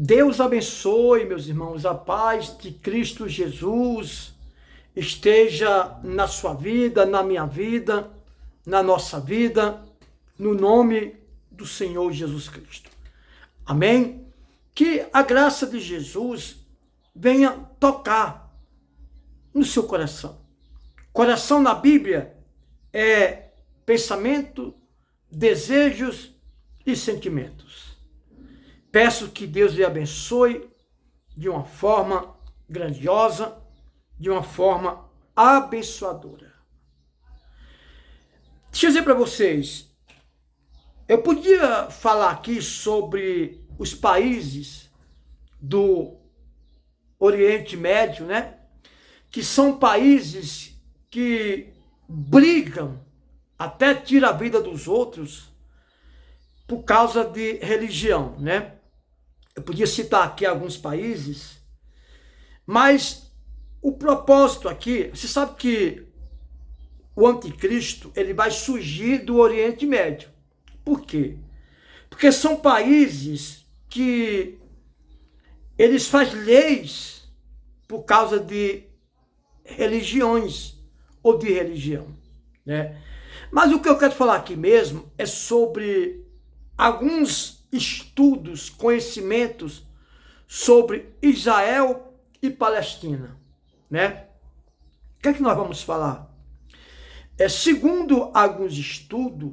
Deus abençoe, meus irmãos, a paz de Cristo Jesus esteja na sua vida, na minha vida, na nossa vida, no nome do Senhor Jesus Cristo. Amém? Que a graça de Jesus venha tocar no seu coração. Coração na Bíblia é pensamento, desejos e sentimentos. Peço que Deus lhe abençoe de uma forma grandiosa, de uma forma abençoadora. Deixa eu dizer para vocês, eu podia falar aqui sobre os países do Oriente Médio, né? Que são países que brigam, até tiram a vida dos outros por causa de religião, né? Eu podia citar aqui alguns países, mas o propósito aqui, você sabe que o anticristo, ele vai surgir do Oriente Médio. Por quê? Porque são países que eles fazem leis por causa de religiões ou de religião, né? Mas o que eu quero falar aqui mesmo é sobre alguns estudos, conhecimentos sobre Israel e Palestina, né? O que é que nós vamos falar? Segundo alguns estudos,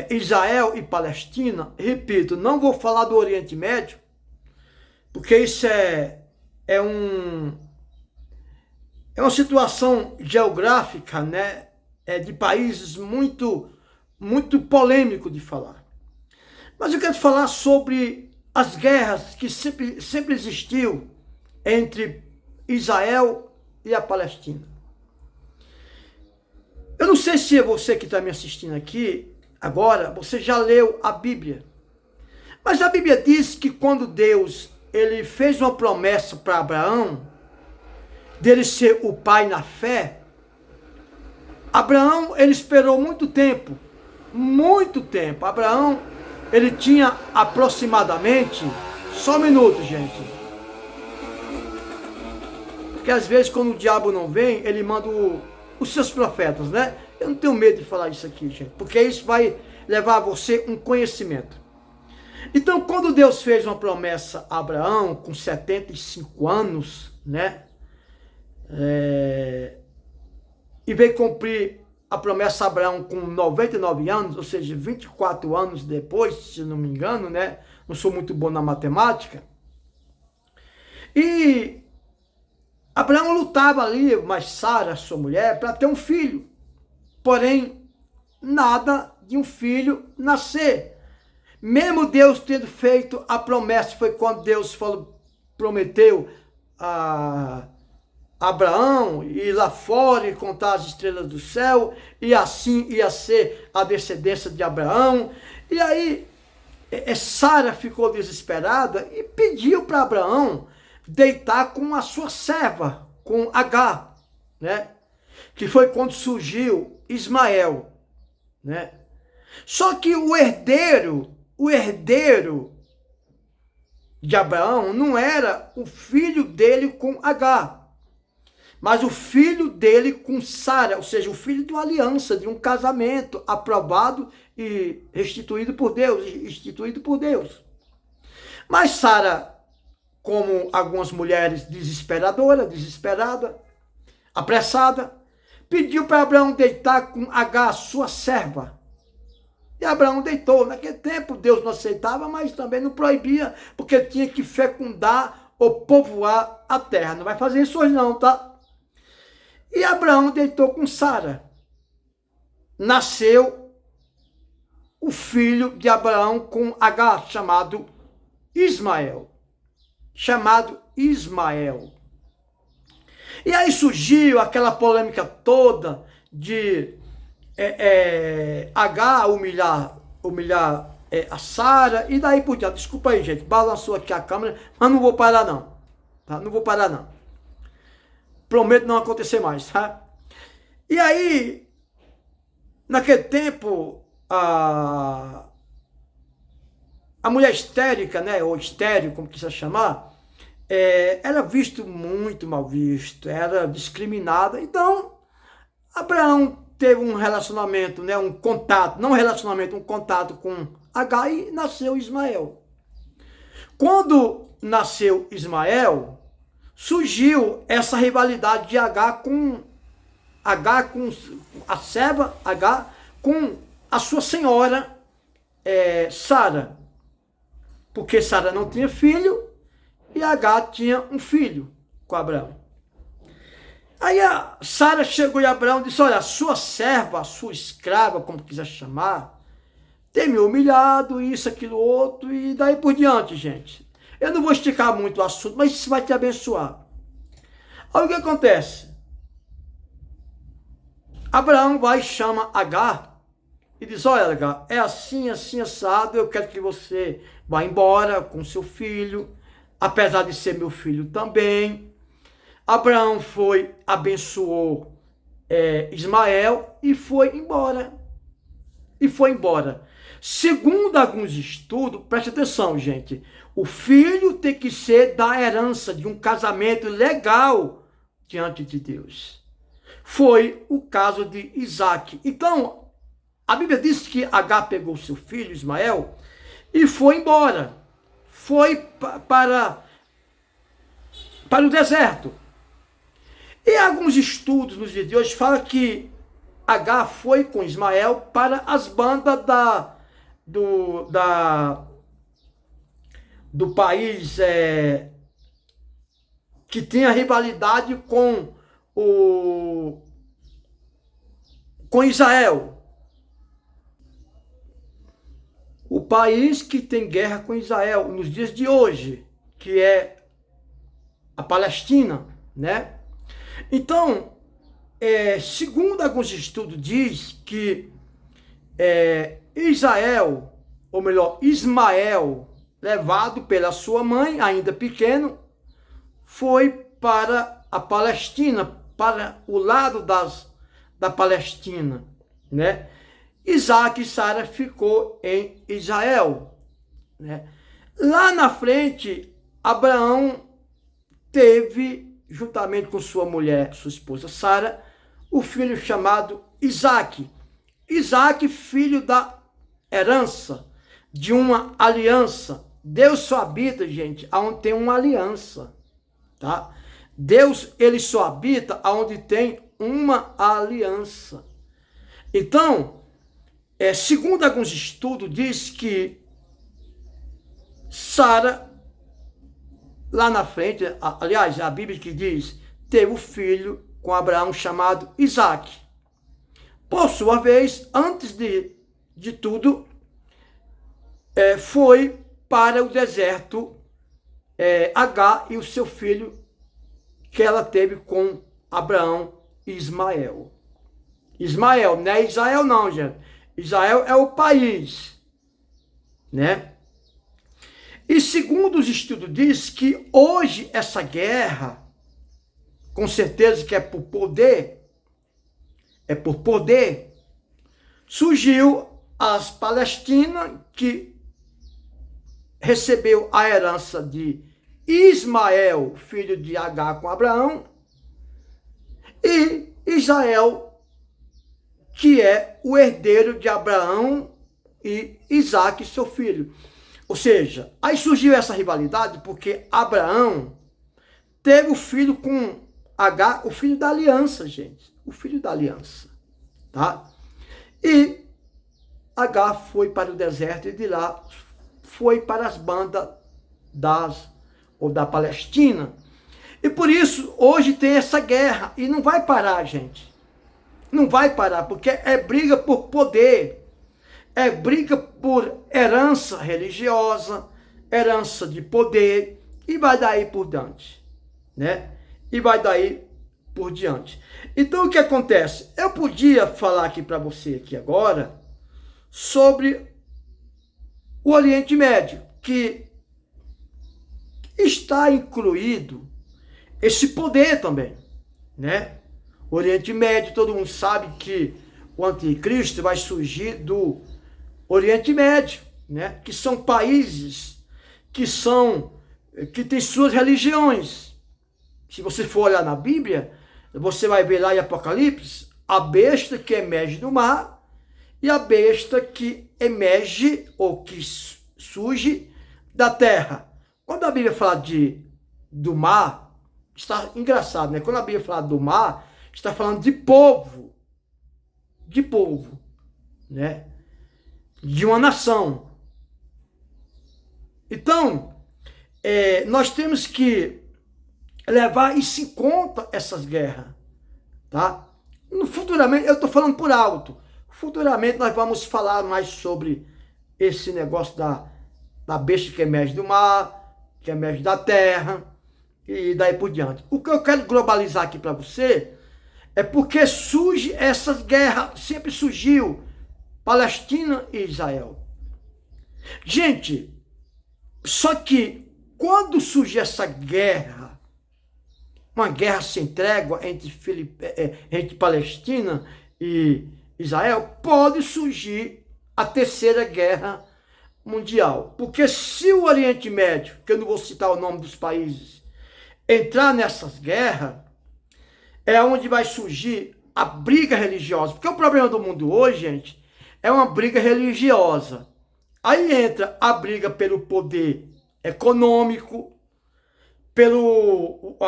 Israel e Palestina, repito, não vou falar do Oriente Médio, porque isso é uma situação geográfica, né? De países muito polêmico de falar. Mas eu quero falar sobre as guerras que sempre existiu entre Israel e a Palestina. Eu não sei se você que está me assistindo aqui, agora, você já leu a Bíblia. Mas a Bíblia diz que quando Deus ele fez uma promessa para Abraão, dele ser o pai na fé, Abraão, ele esperou muito tempo. Abraão, ele tinha aproximadamente, só um minuto, gente. Porque às vezes quando o diabo não vem, ele manda os seus profetas, né? Eu não tenho medo de falar isso aqui, gente, porque isso vai levar a você um conhecimento. Então, quando Deus fez uma promessa a Abraão, com 75 anos, né? E veio cumprir a promessa a Abraão com 99 anos, ou seja, 24 anos depois, se não me engano, né? Não sou muito bom na matemática. E Abraão lutava ali, mas Sara, sua mulher, para ter um filho. Porém, nada de um filho nascer. Mesmo Deus tendo feito a promessa, foi quando Deus prometeu a Abraão ir lá fora e contar as estrelas do céu, e assim ia ser a descendência de Abraão. E aí, Sara ficou desesperada e pediu para Abraão deitar com a sua serva, com Agar, né? Que foi quando surgiu Ismael, né? Só que o herdeiro de Abraão não era o filho dele com Agar, mas o filho dele com Sara, ou seja, o filho de uma aliança, de um casamento aprovado e instituído por Deus. Mas Sara, como algumas mulheres desesperada, apressada, pediu para Abraão deitar com Agar, sua serva. E Abraão deitou. Naquele tempo Deus não aceitava, mas também não proibia, porque tinha que fecundar ou povoar a terra. Não vai fazer isso hoje não, tá? E Abraão deitou com Sara. Nasceu o filho de Abraão com Agar, chamado Ismael. E aí surgiu aquela polêmica toda de Agar humilhar a Sara, e daí por diante. Desculpa aí, gente, balançou aqui a câmera, mas não vou parar não, tá? Não vou parar não. Prometo não acontecer mais, tá? E aí, naquele tempo, a mulher histérica, né, ou estéril, como quiser chamar, era visto muito mal visto, era discriminada. Então, Abraão teve um relacionamento, né, um contato, não um relacionamento, um contato com Agar e nasceu Ismael. Quando nasceu Ismael, surgiu essa rivalidade de Agar com a serva Agar com a sua senhora Sara, porque Sara não tinha filho e Agar tinha um filho com Abraão. Aí a Sara chegou e Abraão disse: olha, a sua serva, a sua escrava, como quiser chamar, tem me humilhado, isso, aquilo, outro, e daí por diante, gente. Eu não vou esticar muito o assunto, mas isso vai te abençoar. Aí o que acontece? Abraão vai e chama Agar e diz: olha, Agar, é assim, assim, assado, eu quero que você vá embora com seu filho, apesar de ser meu filho também. Abraão foi, abençoou Ismael e foi embora. Segundo alguns estudos, preste atenção, gente, o filho tem que ser da herança de um casamento legal diante de Deus. Foi o caso de Isaac. Então, a Bíblia diz que Agar pegou seu filho, Ismael, e foi embora. Foi para o deserto. E alguns estudos nos dias de hoje falam que Agar foi com Ismael para as bandas do país que tinha rivalidade com Israel. O país que tem guerra com Israel nos dias de hoje, que é a Palestina, né? Então, segundo alguns estudos, diz que Israel, ou melhor, Ismael, levado pela sua mãe, ainda pequeno, foi para a Palestina, para o lado da Palestina, né? Isaac e Sara ficou em Israel, né? Lá na frente, Abraão teve, juntamente com sua mulher, sua esposa Sara, o filho chamado Isaque. Isaque, filho da herança, de uma aliança. Deus só habita, gente, onde tem uma aliança, tá? Deus, ele só habita onde tem uma aliança. Então, segundo alguns estudos, diz que Sara, lá na frente, aliás, a Bíblia que diz, teve um filho com Abraão chamado Isaque. Por sua vez, antes de tudo, foi para o deserto Agar e o seu filho que ela teve com Abraão e Ismael. Ismael, não é Israel não, gente. Israel é o país, né? E segundo os estudos diz que hoje essa guerra, com certeza que é por poder, surgiu as Palestinas, que recebeu a herança de Ismael, filho de Agar com Abraão, e Israel, que é o herdeiro de Abraão e Isaque, seu filho. Ou seja, aí surgiu essa rivalidade porque Abraão teve o filho com Agar, o filho da aliança, gente. O filho da aliança, tá? E Agar foi para o deserto e de lá foi para as bandas da Palestina. E por isso, hoje tem essa guerra. E não vai parar, gente. Não vai parar, porque é briga por poder. É briga por herança religiosa, herança de poder, e vai daí por diante, né? E vai daí por diante. Então, o que acontece? Eu podia falar aqui para você aqui agora sobre o Oriente Médio, que está incluído esse poder também, né? O Oriente Médio, todo mundo sabe que o anticristo vai surgir do Oriente Médio, né? Que são países que têm suas religiões. Se você for olhar na Bíblia, você vai ver lá em Apocalipse a besta que emerge do mar e a besta que emerge ou que surge da terra. Quando a Bíblia fala do mar, está engraçado, né? Quando a Bíblia fala do mar, está falando de povo, né? De uma nação. Então, nós temos que levar isso em conta, essas guerras, tá? Futuramente, eu estou falando por alto, futuramente nós vamos falar mais sobre esse negócio da besta que emerge do mar, que emerge da terra, e daí por diante. O que eu quero globalizar aqui para você é porque surge essas guerras, sempre surgiu Palestina e Israel. Gente, só que quando surge essa guerra, uma guerra sem trégua entre Palestina e Israel, pode surgir a terceira guerra mundial. Porque se o Oriente Médio, que eu não vou citar o nome dos países, entrar nessas guerras, é onde vai surgir a briga religiosa. Porque o problema do mundo hoje, gente, é uma briga religiosa. Aí entra a briga pelo poder econômico, pelo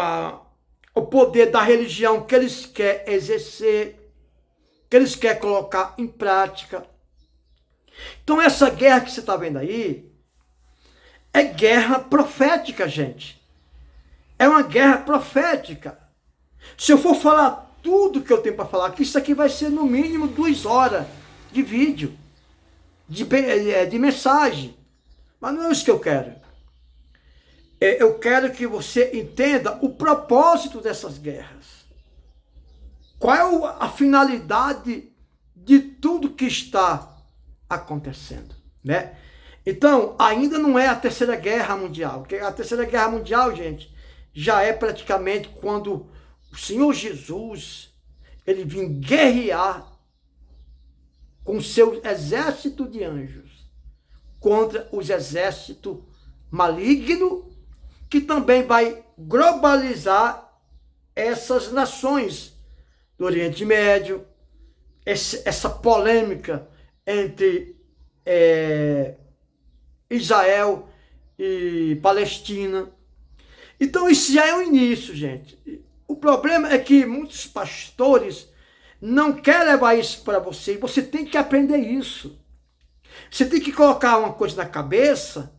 o poder da religião que eles querem exercer, que eles querem colocar em prática. Então essa guerra que você está vendo aí é guerra profética, gente. É uma guerra profética. Se eu for falar tudo que eu tenho para falar aqui, isso aqui vai ser no mínimo 2 horas de vídeo, de mensagem. Mas não é isso que eu quero. Eu quero que você entenda o propósito dessas guerras. Qual é a finalidade de tudo que está acontecendo, né? Então, ainda não é a Terceira Guerra Mundial. Porque a Terceira Guerra Mundial, gente, já é praticamente quando o Senhor Jesus, ele vem guerrear com seu exército de anjos contra os exércitos malignos, que também vai globalizar essas nações do Oriente Médio, essa polêmica entre Israel e Palestina. Então isso já é o início, gente. O problema é que muitos pastores não querem levar isso para você, e você tem que aprender isso. Você tem que colocar uma coisa na cabeça,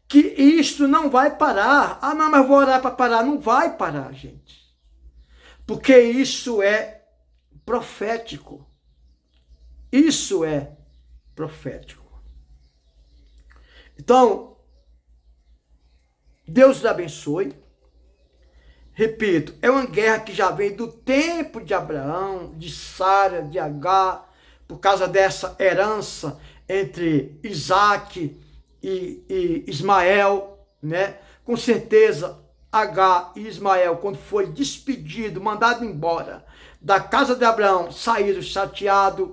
que isto não vai parar. Ah, não, mas vou orar para parar. Não vai parar, gente. Porque isso é profético. Isso é profético. Então, Deus lhe abençoe. Repito, é uma guerra que já vem do tempo de Abraão, de Sara, de Agar, por causa dessa herança entre Isaac e Ismael, né? Com certeza, Agar e Ismael, quando foi despedido, mandado embora da casa de Abraão, saíram chateados.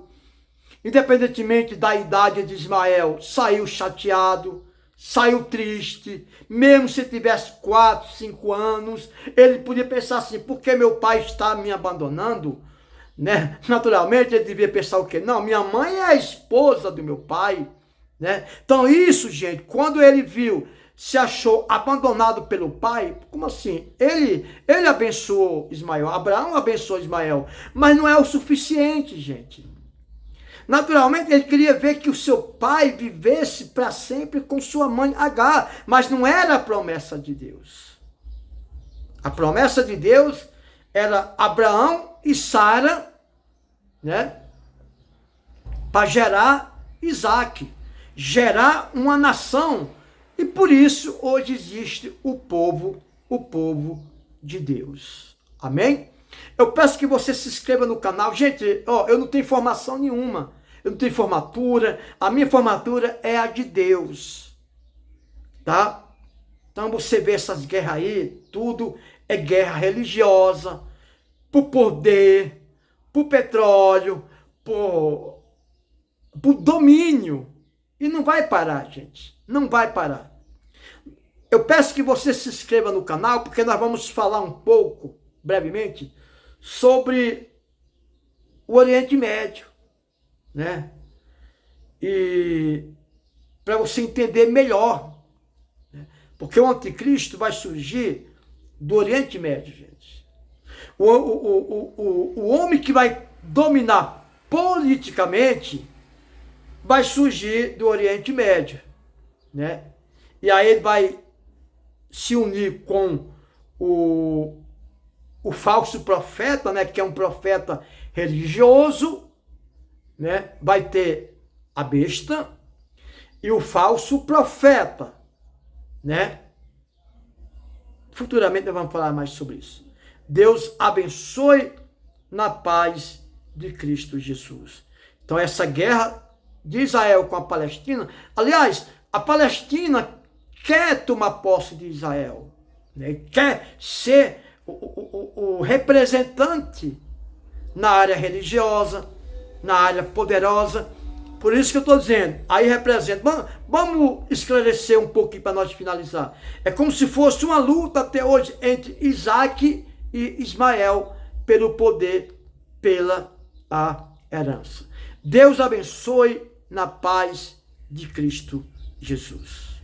Independentemente da idade de Ismael, saiu chateado, saiu triste. Mesmo se tivesse 4, 5 anos, ele podia pensar assim: por que meu pai está me abandonando? Né? Naturalmente, ele devia pensar o quê? Não, minha mãe é a esposa do meu pai. Né? Então isso, gente, quando ele viu, se achou abandonado pelo pai, como assim? Ele abençoou Ismael, Abraão abençoou Ismael, mas não é o suficiente, gente. Naturalmente, ele queria ver que o seu pai vivesse para sempre com sua mãe Agar, mas não era a promessa de Deus. A promessa de Deus era Abraão e Sara, né? Para gerar Isaac, gerar uma nação. E por isso hoje existe o povo de Deus. Amém? Eu peço que você se inscreva no canal. Gente, ó, eu não tenho formação nenhuma. Eu não tenho formatura. A minha formatura é a de Deus. Tá? Então você vê essas guerras aí, tudo é guerra religiosa, por poder, por petróleo, por domínio. E não vai parar, gente. Não vai parar. Eu peço que você se inscreva no canal, porque nós vamos falar um pouco, brevemente, sobre o Oriente Médio, né? E para você entender melhor, né? Porque o anticristo vai surgir do Oriente Médio, gente. O homem que vai dominar politicamente vai surgir do Oriente Médio, né? E aí ele vai se unir com o falso profeta, né? Que é um profeta religioso, né? Vai ter a besta e o falso profeta, né? Futuramente nós vamos falar mais sobre isso. Deus abençoe na paz de Cristo Jesus. Então essa guerra de Israel com a Palestina, aliás, a Palestina quer tomar posse de Israel, né? Quer ser o representante na área religiosa, na área poderosa. Por isso que eu estou dizendo, aí representa. Vamos esclarecer um pouquinho para nós finalizar. É como se fosse uma luta até hoje entre Isaac e Ismael pelo poder, pela a herança. Deus abençoe na paz de Cristo Jesus.